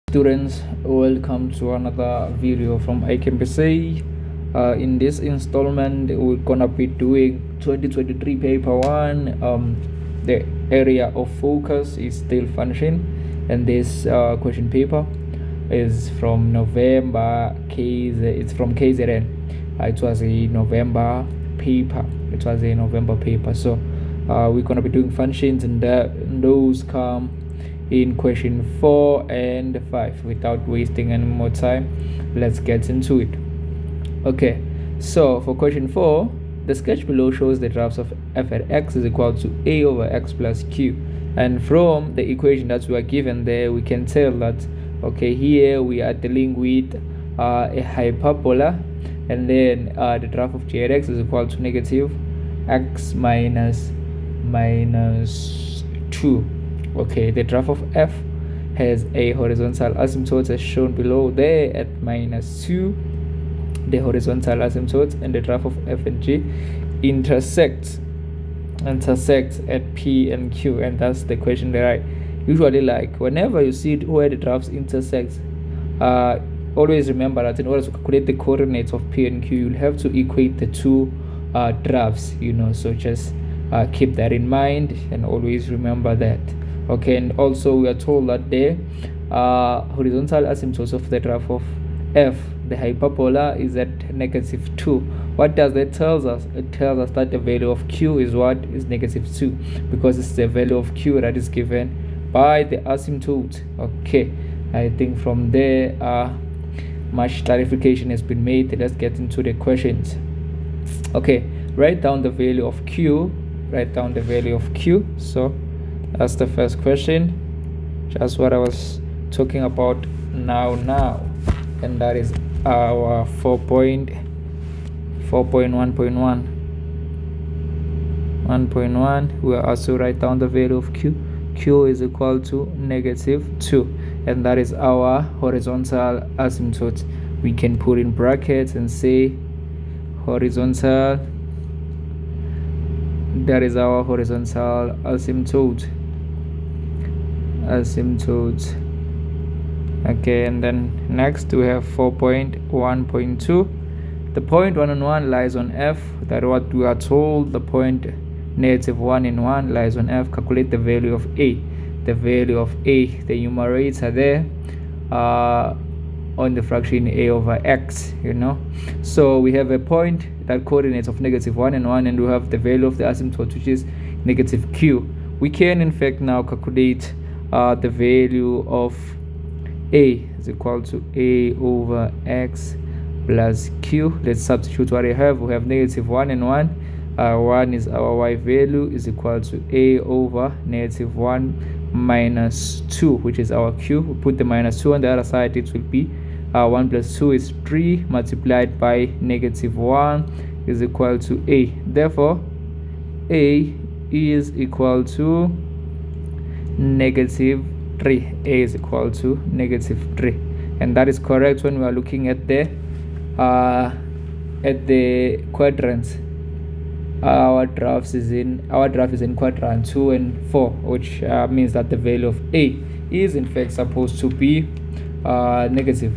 Students, welcome to another video from iCampSA. In this installment, we're gonna be doing 2023 paper 1. The area of focus is still function, and this question paper is from November. It's from KZN. It was a November paper. So we're gonna be doing functions, and those come in question 4 and 5. Without wasting any more time, let's get into it. Okay, so for question 4, the sketch below shows the graphs of f at x is equal to a over x plus q, and from the equation that we are given there, we can tell that okay, here we are dealing with a hyperbola, and then the graph of g at x is equal to negative x minus 2. Okay, the graph of f has a horizontal asymptote as shown below there at -2, the horizontal asymptote, and the graph of f and g intersects at p and q. And that's the question that I usually like. Whenever you see where the graphs intersect, always remember that in order to calculate the coordinates of p and q, you'll have to equate the two graphs, so just keep that in mind and always remember that. Okay, and also we are told that the horizontal asymptote of the graph of f, the hyperbola, is at -2. What does that tell us? It tells us that the value of q is -2, because it's the value of q that is given by the asymptote. Okay, I think from there much clarification has been made. Let's get into the questions. Okay, write down the value of q. So that's the first question, just what I was talking about now, and that is our 4.1.1. We are also write down the value of q. Q is equal to -2, and that is our horizontal asymptote. We can put in brackets and say horizontal. That is our horizontal asymptote. Okay, and then next we have 4.1.2. the point 1 and 1 lies on f. That what we are told, the point -1 and 1 lies on f. Calculate the value of a. The numerator there on the fraction a over x, so we have a point that coordinates of -1 and 1, and we have the value of the asymptote, which is -q. We can in fact now calculate the value of a is equal to a over x plus q. Let's substitute what we have. We have -1 and 1. 1 is our y value, is equal to a over -1 minus 2, which is our q. We put the -2 on the other side. It will be 1 plus 2 is 3 multiplied by -1 is equal to a. Therefore, a is equal to -3. A is equal to -3, and that is correct when we are looking at the quadrants. Our graph is in quadrant 2 and 4, which means that the value of a is in fact supposed to be negative.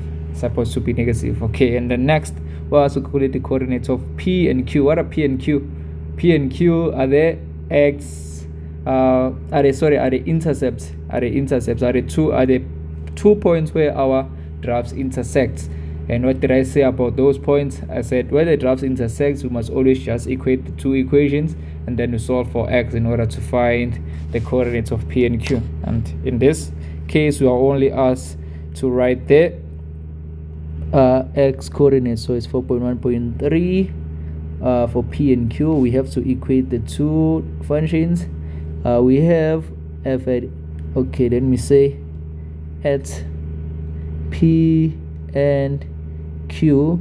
Okay, and then next we also calculate the coordinates of p and q. What are p and q? P and q are the intercepts. Are the two points where our graphs intersect. And what did I say about those points? I said where the graphs intersect, we must always just equate the two equations, and then we solve for x in order to find the coordinates of p and q. And in this case, we are only asked to write the x coordinates, so it's 4.1.3. For p and q, we have to equate the two functions. We have f at, okay, let me say at p and q,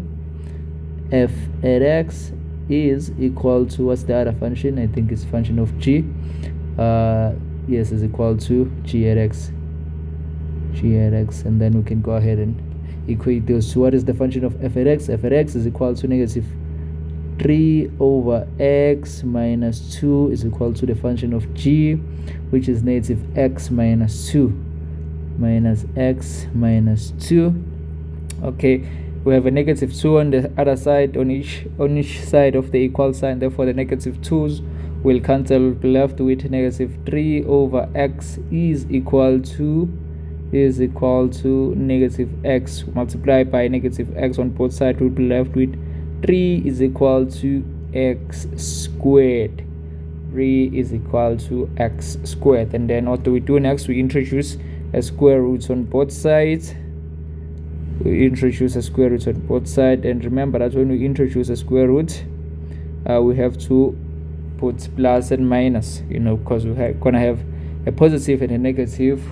f at x is equal to, what's the other function? I think it's function of g. Yes, is equal to g at x, and then we can go ahead and equate those two. What is the function of f at x? F at x is equal to -3 over x minus 2 is equal to the function of g, which is -x minus 2. minus x minus 2. Okay, we have a negative 2 on the other side, on each side of the equal sign. Therefore the negative 2's will cancel, we'll be left with negative 3 over x is equal to negative x multiplied by negative x on both sides. We'll be left with 3 is equal to x squared. 3 is equal to x squared. And then what do we do next? We introduce a square root on both sides. And remember that when we introduce a square root, we have to put plus and minus, because we're gonna have a positive and a negative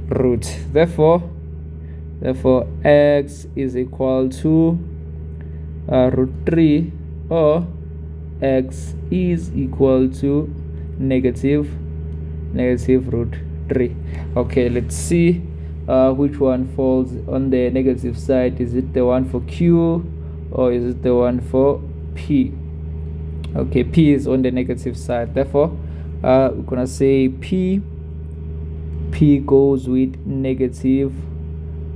root. Therefore x is equal to root 3, or x is equal to negative root 3. Okay, let's see which one falls on the negative side. Is it the one for q, or is it the one for p? Okay, p is on the negative side. Therefore we're gonna say p goes with negative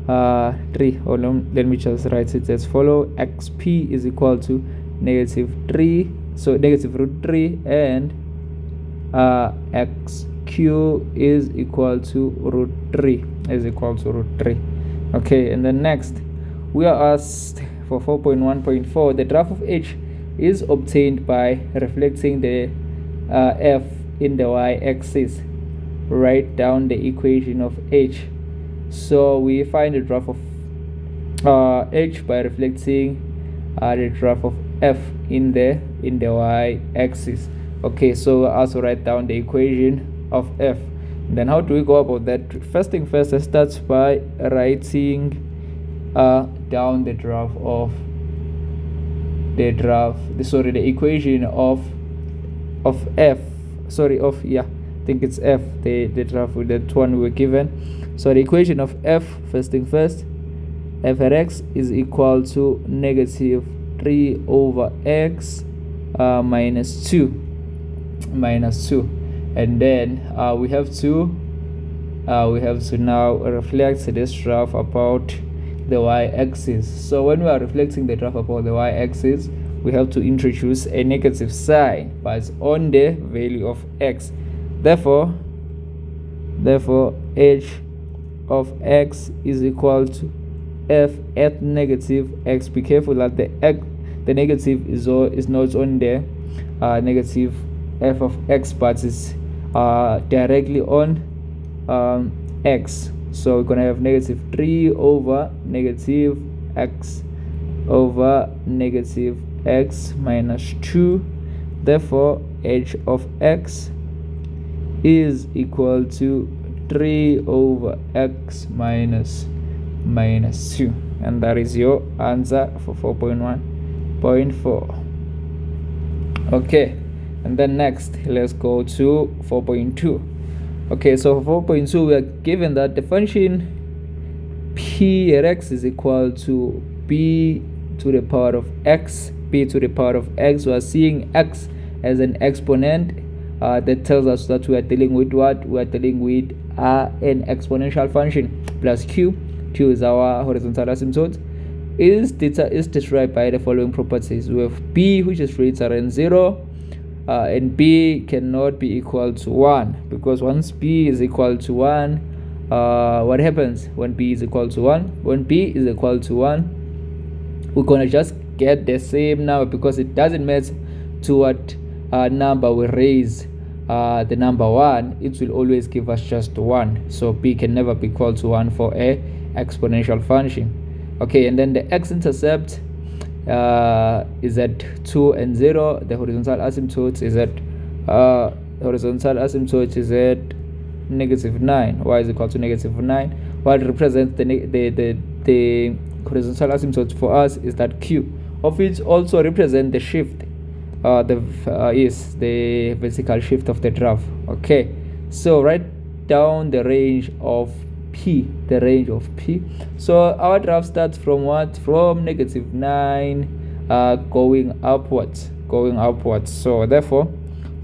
3. Or let me just write it as follow. xp is equal to negative 3, so negative root 3, and xq is equal to root 3, Okay, and then next we are asked for 4.1.4. the graph of h is obtained by reflecting the f in the y-axis. Write down the equation of h. So we find the graph of h by reflecting the graph of f in the y-axis. Okay, so we also write down the equation of f. And then how do we go about that? First thing first, I start by writing down the equation of f. I think it's f, the graph with that one we were given. So the equation of f, first thing first, f at x is equal to negative 3 over x minus 2. And then we have to now reflect this graph about the y-axis. So when we are reflecting the graph about the y-axis, we have to introduce a negative sign, but it's on the value of x. Therefore h of x is equal to f at negative x. Be careful that the negative is not on the negative f of x, but is directly on x. So we're gonna have negative 3 over negative x over negative x minus 2. Therefore h of x is equal to 3 over x minus 2, and that is your answer for 4.1.4. Okay, and then next let's go to 4.2. Okay, so for 4.2 we are given that the function p at x is equal to b to the power of x. We are seeing x as an exponent. That tells us that we are dealing with what? We are dealing with an exponential function. Plus q is our horizontal asymptote, is described by the following properties. We have b, which is greater than 0, and b cannot be equal to 1, because once b is equal to 1, what happens when b is equal to 1? When b is equal to 1, we're gonna just get the same number, because it doesn't matter to what number we raise the number 1, it will always give us just 1. So b can never be equal to 1 for a exponential function. Okay, and then the x-intercept is at 2 and 0. The horizontal asymptote is at negative 9. Y is equal to negative 9. What represents the horizontal asymptote for us is that q, of which also represent the shift, is the vertical shift of the graph. Okay, so write down the range of p. So our graph starts from what? From negative 9 going upwards. So therefore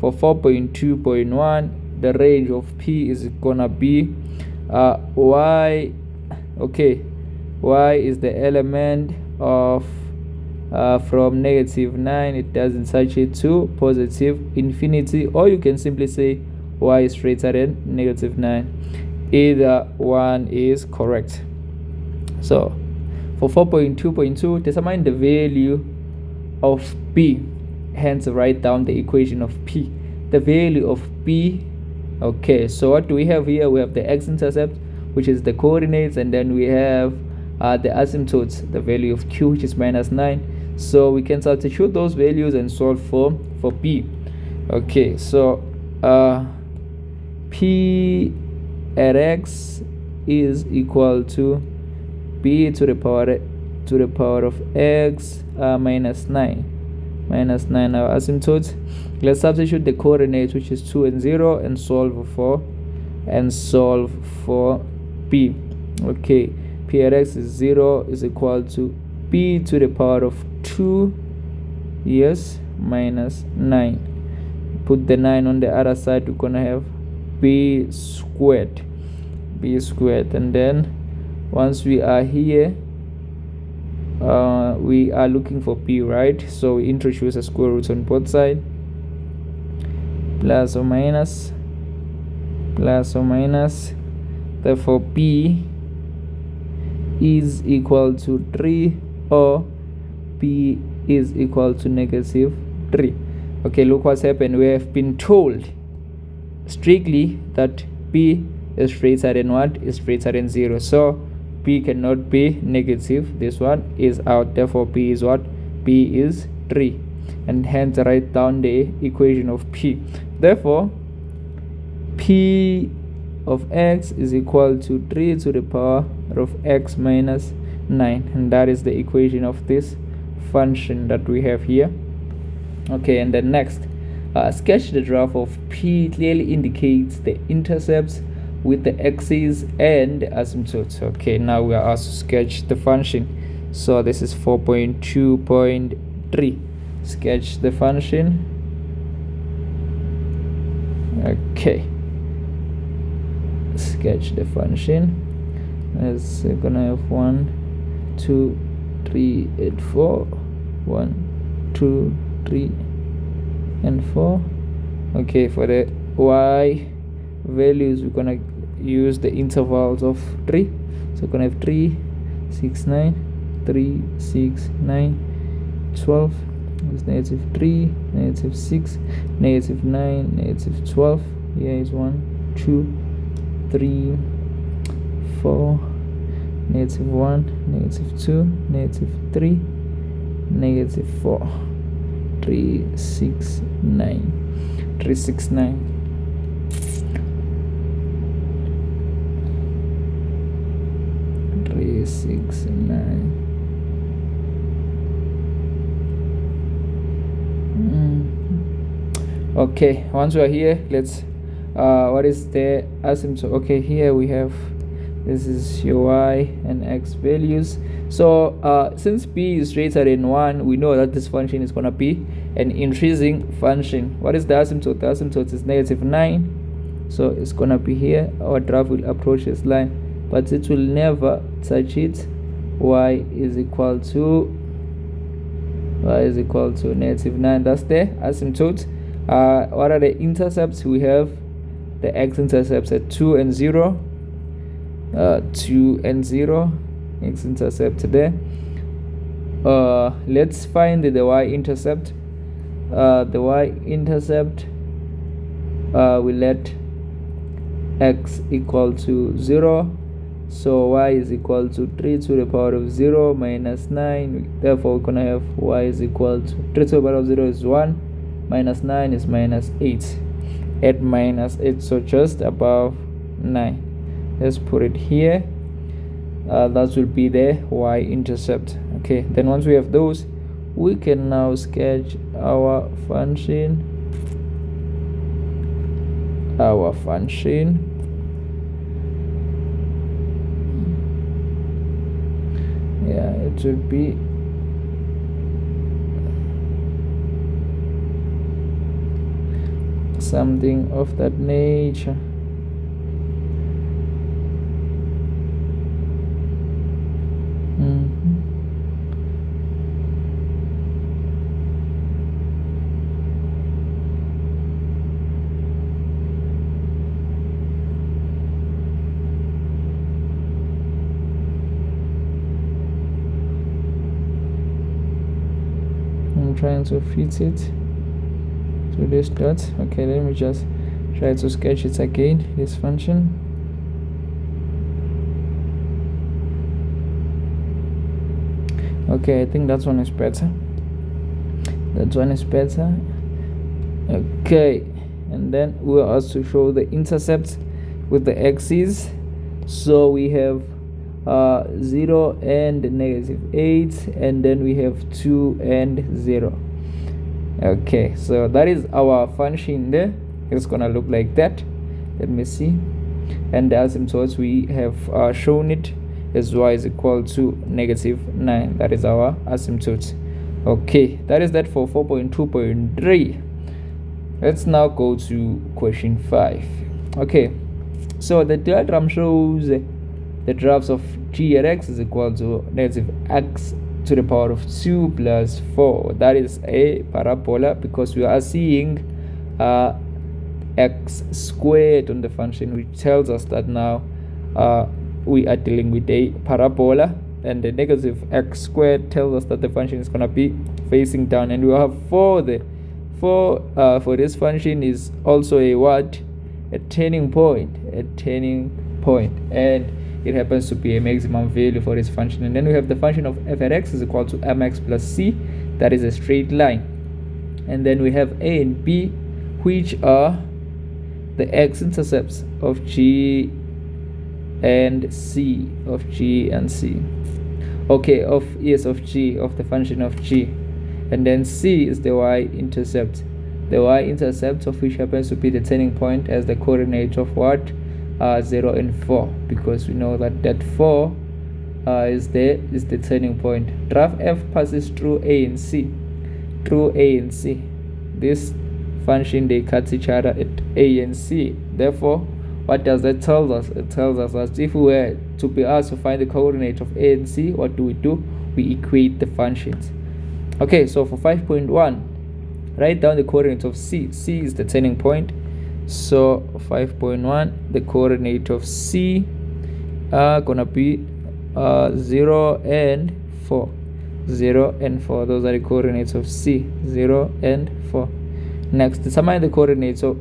for 4.2.1 the range of p is gonna be y, okay, y is the element of from -9, it doesn't touch it, to positive infinity, or you can simply say y is greater than -9. Either one is correct. So for 4.2.2, determine the value of p, hence write down the equation of p. The value of p, okay, so what do we have here? We have the x-intercept, which is the coordinates, and then we have the asymptotes, the value of q, which is -9. So we can substitute those values and solve for p. Okay, so p at x is equal to p to the power of x minus 9 our asymptote. Let's substitute the coordinates, which is 2 and 0, and solve for p. Okay, p at x is 0 is equal to p to the power of 2, yes, minus 9. Put the 9 on the other side, we're gonna have b squared, and then once we are here, we are looking for p, right? So we introduce a square root on both sides, plus or minus. Therefore p is equal to 3, or p is equal to -3. Okay, look what's happened. We have been told strictly that p is greater than what? Is greater than 0. So p cannot be negative. This one is out. Therefore p is what? P is 3. And hence write down the equation of p. Therefore p of x is equal to 3 to the power of x minus 9, and that is the equation of this function that we have here. Okay, and then next, sketch the graph of p. Clearly indicates the intercepts with the axes and the asymptotes. Okay, now we are asked to sketch the function. So this is 4.2.3. Sketch the function. Okay, sketch the function. Let's gonna have 1, 2, 3, and 4. 1, 2, 3, and 4. Okay, for the y values, we're gonna use the intervals of 3. So we're gonna have 3, 6, 9, 3, 6, 9, 12. It's -3, -6, -9, -12. Here is 1, 2, 3, 4, -1, -2, -3, -4, 3, 6, 9, 3, 6, 9. Okay, once we are here, let's what is the asymptote? Okay, here we have, this is your y and x values. So since p is greater than 1, we know that this function is going to be an increasing function. What is the asymptote? The asymptote is -9, so it's going to be here. Our graph will approach this line, but it will never touch it. Y is equal to -9. That's the asymptote. What are the intercepts? We have the x-intercepts at 2 and 0. 2 and 0, x-intercept there. Let's find the y-intercept. The y-intercept, we let x equal to 0, so y is equal to 3 to the power of 0 minus 9. Therefore we're gonna have y is equal to 3 to the power of 0 is 1, minus 9 is -8. Add -8, so just above 9. Let's put it here. That will be the y-intercept. Okay, then once we have those, we can now sketch our function. Yeah, it will be something of that nature. trying to fit it to this dot. Okay, let me just try to sketch it again, this function. Okay, I think that one is better. That one is better. Okay, and then we'll also show the intercepts with the axes. So we have 0 and -8, and then we have 2 and 0. Okay, so that is our function there. It's gonna look like that. Let me see. And the asymptotes, we have shown it as y is equal to -9. That is our asymptote. Okay, that is that for 4.2.3. Let's now go to question 5. Okay, so the diagram shows the graphs of g at x is equal to -x to the power of 2 plus 4. That is a parabola, because we are seeing x squared on the function, which tells us that now we are dealing with a parabola, and the -x squared tells us that the function is going to be facing down, and we have for this function is also a what? A turning point, and it happens to be a maximum value for this function. And then we have the function of f at x is equal to mx plus c. That is a straight line. And then we have a and b, which are the x-intercepts of g and c, okay, of g, of the function of g. And then c is the y-intercept, of which happens to be the turning point as the coordinate of what? 0 and 4, because we know that 4 is the turning point. Graph f passes through a and c. This function, they cut each other at a and c. Therefore, what does that tell us? It tells us that if we were to be asked to find the coordinate of a and c, what do? We equate the functions. Okay, so for 5.1, write down the coordinates of c. C is the turning point. So 5.1, the coordinate of c are gonna be 0 and 4. 0 and 4, those are the coordinates of c. 0 and 4. Next, determine the coordinates of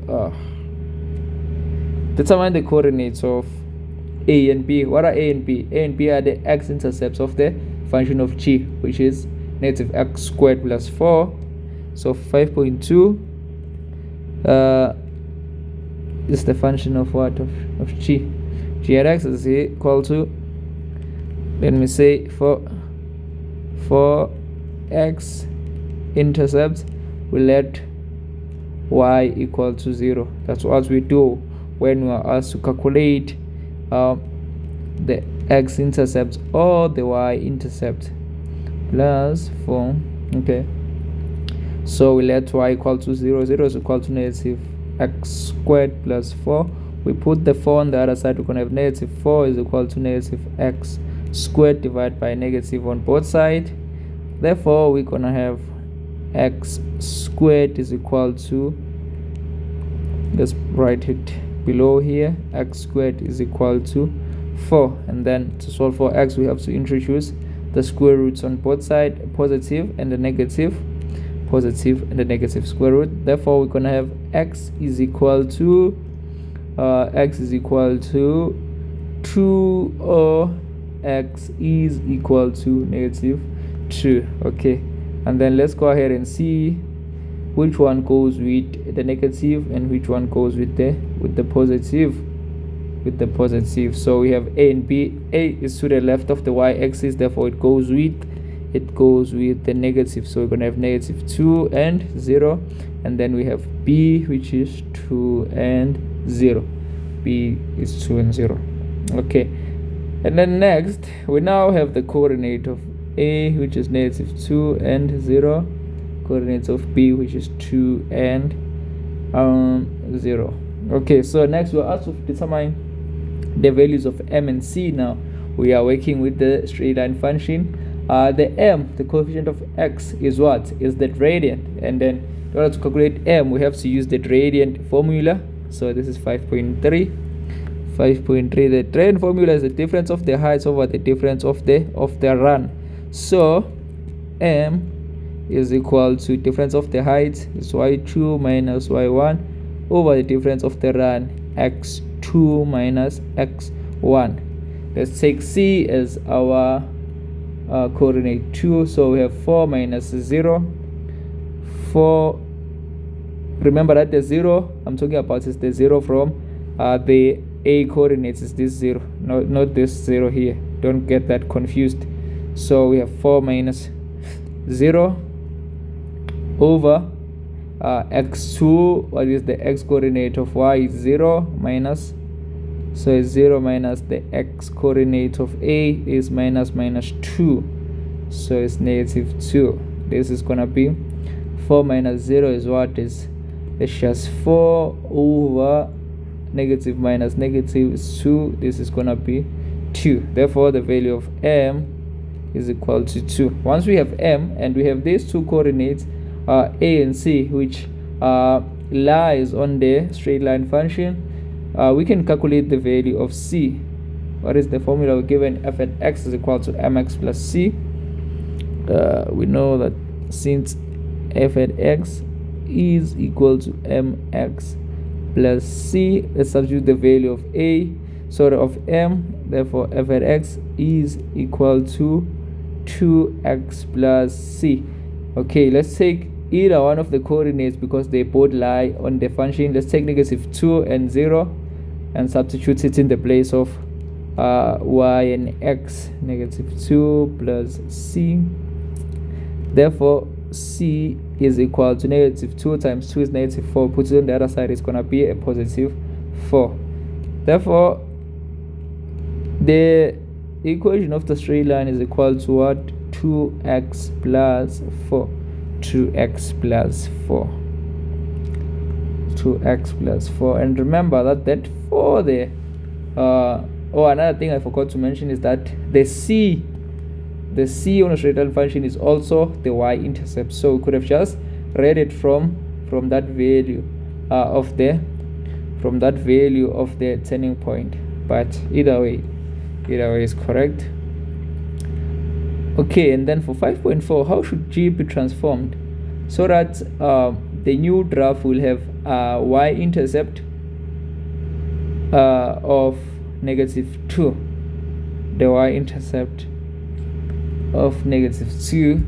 a and b. What are a and b? A and b are the x-intercepts of the function of g, which is -x squared plus 4. So 5.2 is the function of what? Of g. G at x is equal to, let me say, for x intercepts, we let y equal to 0. That's what we do when we are asked to calculate the x-intercept or the y-intercept. Plus 4. Okay, so we let y equal to 0. 0 is equal to -x squared plus 4. We put the 4 on the other side. We're going to have -4 is equal to -x squared divided by negative on both sides. Therefore, we're going to have x squared is equal to, let's write it below here, x squared is equal to 4. And then to solve for x, we have to introduce the square roots on both sides, positive and the negative square root. Therefore, we're going to have x is equal to 2, or x is equal to -2. Okay, and then let's go ahead and see which one goes with the negative and which one goes with the positive. So we have a and b. A is to the left of the y-axis, therefore it goes with the negative. So we're going to have -2 and 0. And then we have b, which is 2 and 0. B is 2 and 0. Okay, and then next we now have the coordinate of a, which is -2 and 0. Coordinates of b, which is 2 and 0. Okay, so next we're asked to determine the values of m and c. Now we are working with the straight line function. The m, the coefficient of x, is what? Is the gradient. And then in order to calculate m, we have to use the gradient formula. So this is 5.3. The gradient formula is the difference of the heights over the difference of the run. So m is equal to difference of the height is y2 minus y1 over the difference of the run x2 minus x1. Let's take C as our coordinate 2, so we have 4 minus 0. 4, remember that the 0 I'm talking about is the 0 from the A coordinates is this 0, not this 0 here, don't get that confused. So we have 4 minus 0 over x2, what is the x coordinate of y is 0 minus, so it's 0 minus the x coordinate of A is minus 2, so it's negative 2. This is gonna be 4 minus 0 is what is, it's just 4 over negative minus negative is 2. This is gonna be 2. Therefore the value of m is equal to 2. Once we have m and we have these two coordinates A and C, which lies on the straight line function, we can calculate the value of C. What is the formula we're given? F at x is equal to mx plus c. We know that since f at x is equal to mx plus c, let's substitute the value of A, sorry, of m. Therefore f at x is equal to 2x plus c. Okay, let's take either one of the coordinates because they both lie on the function. Let's take negative 2 and 0 and substitute it in the place of y and x. Negative 2 plus c. Therefore c is equal to negative 2 times 2 is negative 4. Put it on the other side, it's going to be a positive 4. Therefore the equation of the straight line is equal to what? 2x plus 4. 2x plus 4. 2x plus 4. And remember that 4 there, another thing I forgot to mention is that the c on a straight line function is also the y-intercept. So we could have just read it from that value of the turning point. But either way is correct. Okay, and then for 5.4, how should G be transformed so that the new graph will have a y-intercept of negative 2, the y-intercept of negative 2,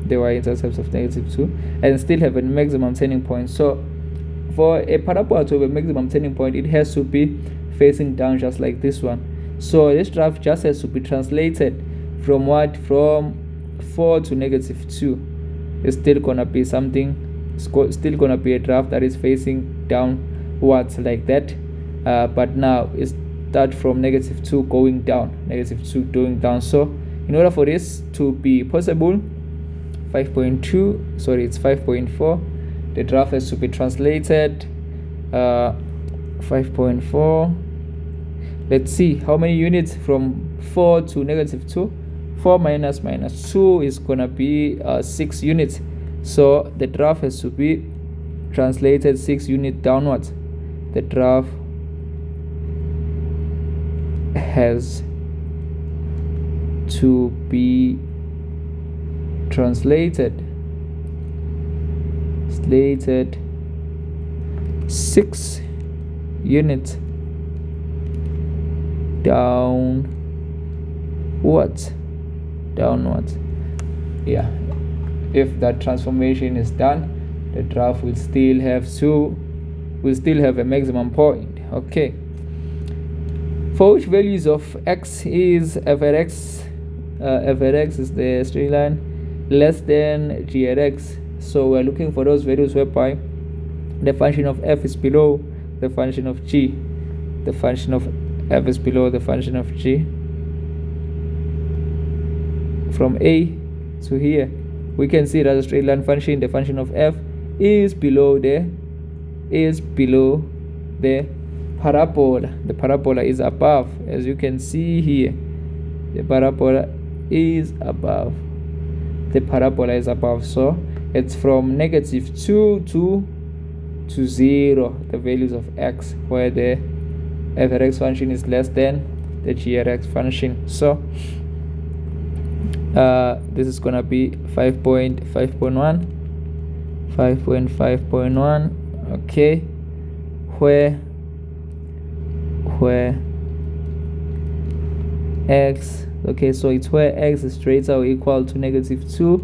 the y-intercept of negative 2, and still have a maximum turning point. So for a parabola to have a maximum turning point, it has to be facing down just like this one. So this graph just has to be translated from what? From 4 to negative 2. It's still gonna be something, still gonna be a graph that is facing downwards like that, but now it's start from negative 2 going down, So in order for this to be possible, 5.4, the graph has to be translated 5.4. Let's see how many units from 4 to negative 2. 4 minus 2 is gonna be 6 units. So the graph has to be translated 6 units downwards. The graph has to be translated 6 units downwards. Yeah, if that transformation is done, the graph will still have a maximum point. Okay, for which values of x is f at x? F at x is the straight line less than g at x. So we're looking for those values whereby the function of f is below the function of g. The function of f is below the function of g. From A to here, we can see that the straight line function, the function of f, is below the parabola. The parabola is above, as you can see here. The parabola is above. So it's from negative 2 to 0, the values of x, where the f at x function is less than the g at x function. So this is gonna be 5.5.1, 5.5.1. okay, where x, okay, so it's where x is greater or equal to -2,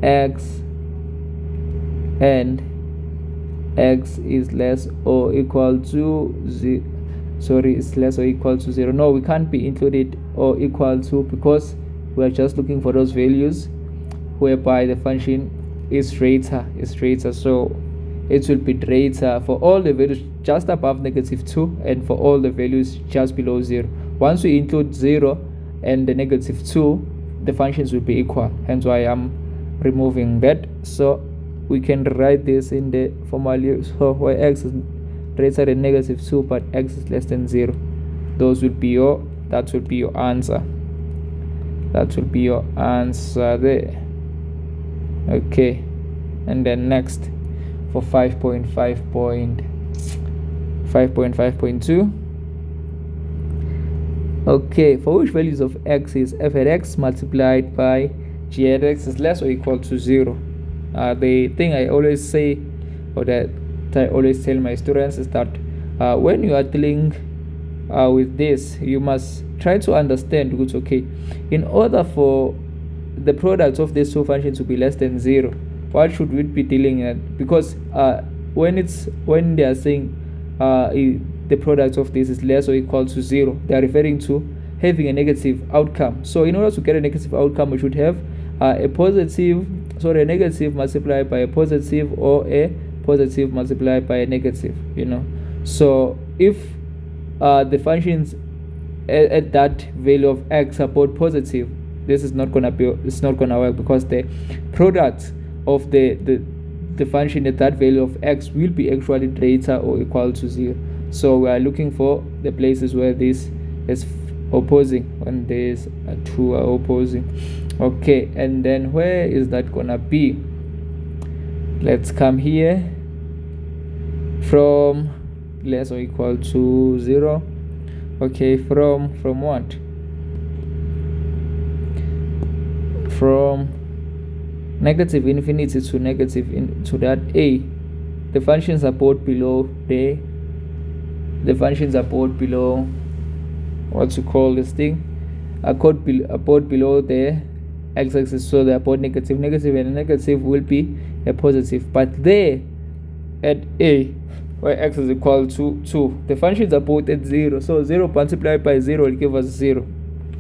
x, and x is less or equal to it's less or equal to 0. No, we can't be included or equal to, because we're just looking for those values whereby the function is greater, so it will be greater for all the values just above -2 and for all the values just below 0. Once we include 0 and the -2, the functions will be equal, hence why I'm removing that. So we can write this in the formula, so where x is greater than -2 but x is less than 0. That will be your answer. That will be your answer there. Okay, and then next for 5.5.2. okay, for which values of x is f at x multiplied by g at x is less or equal to 0. The thing I always say, or that I always tell my students, is that when you are dealing with this, you must try to understand, because okay, in order for the product of these two functions to be less than 0, what should we be dealing at? Because when they are saying the product of this is less or equal to 0, they are referring to having a negative outcome. So in order to get a negative outcome, we should have a negative multiplied by a positive, or a positive multiplied by a negative, so if the functions at that value of x are both positive, this is not gonna work, because the product of the function at that value of x will be actually greater or equal to 0. So we are looking for the places where this is opposing, when these two are opposing. Okay, and then where is that gonna be? Let's come here from less or equal to 0. okay, from what? From negative infinity to to that a, the functions are both below the functions are both below, what you call this thing, are both below the x-axis, so they are both negative, and a negative will be a positive. But there at a, where x is equal to 2, the functions are both at 0, so 0 multiplied by 0 will give us 0.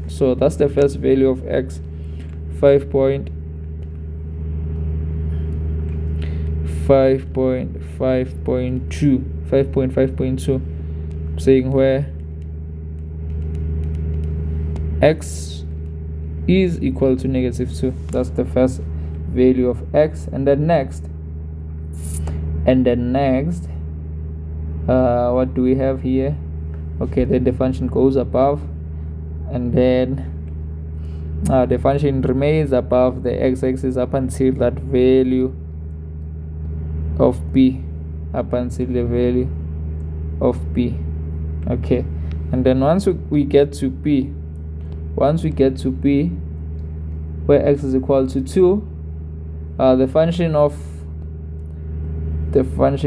So that's the first value of x. 5.5.2, saying where x is equal to -2. That's the first value of x. And then next, what do we have here? Okay, then the function goes above, and then the function remains above the x-axis up until that value of b, up until the value of b. Okay, and then once we get to b, where x is equal to 2, the function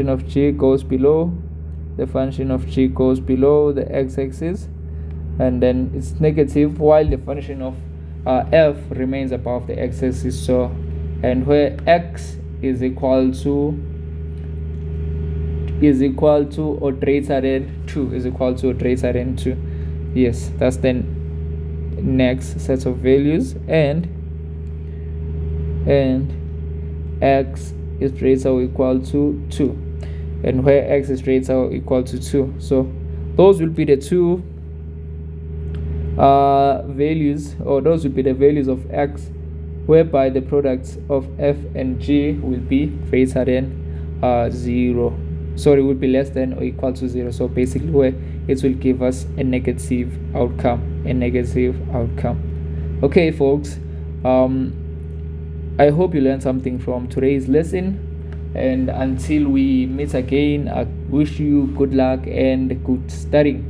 of g goes below, the x-axis, and then it's negative, while the function of f remains above the x-axis. So, and where x is equal to or greater than 2, yes, that's the next set of values. And x is greater or equal to 2, and where x is greater or equal to 2. So those will be the two values, or those will be the values of x whereby the products of f and g will be greater than 0. Sorry, will be less than or equal to 0. So basically where it will give us a negative outcome. Okay, folks, I hope you learned something from today's lesson, and until we meet again, I wish you good luck and good studying.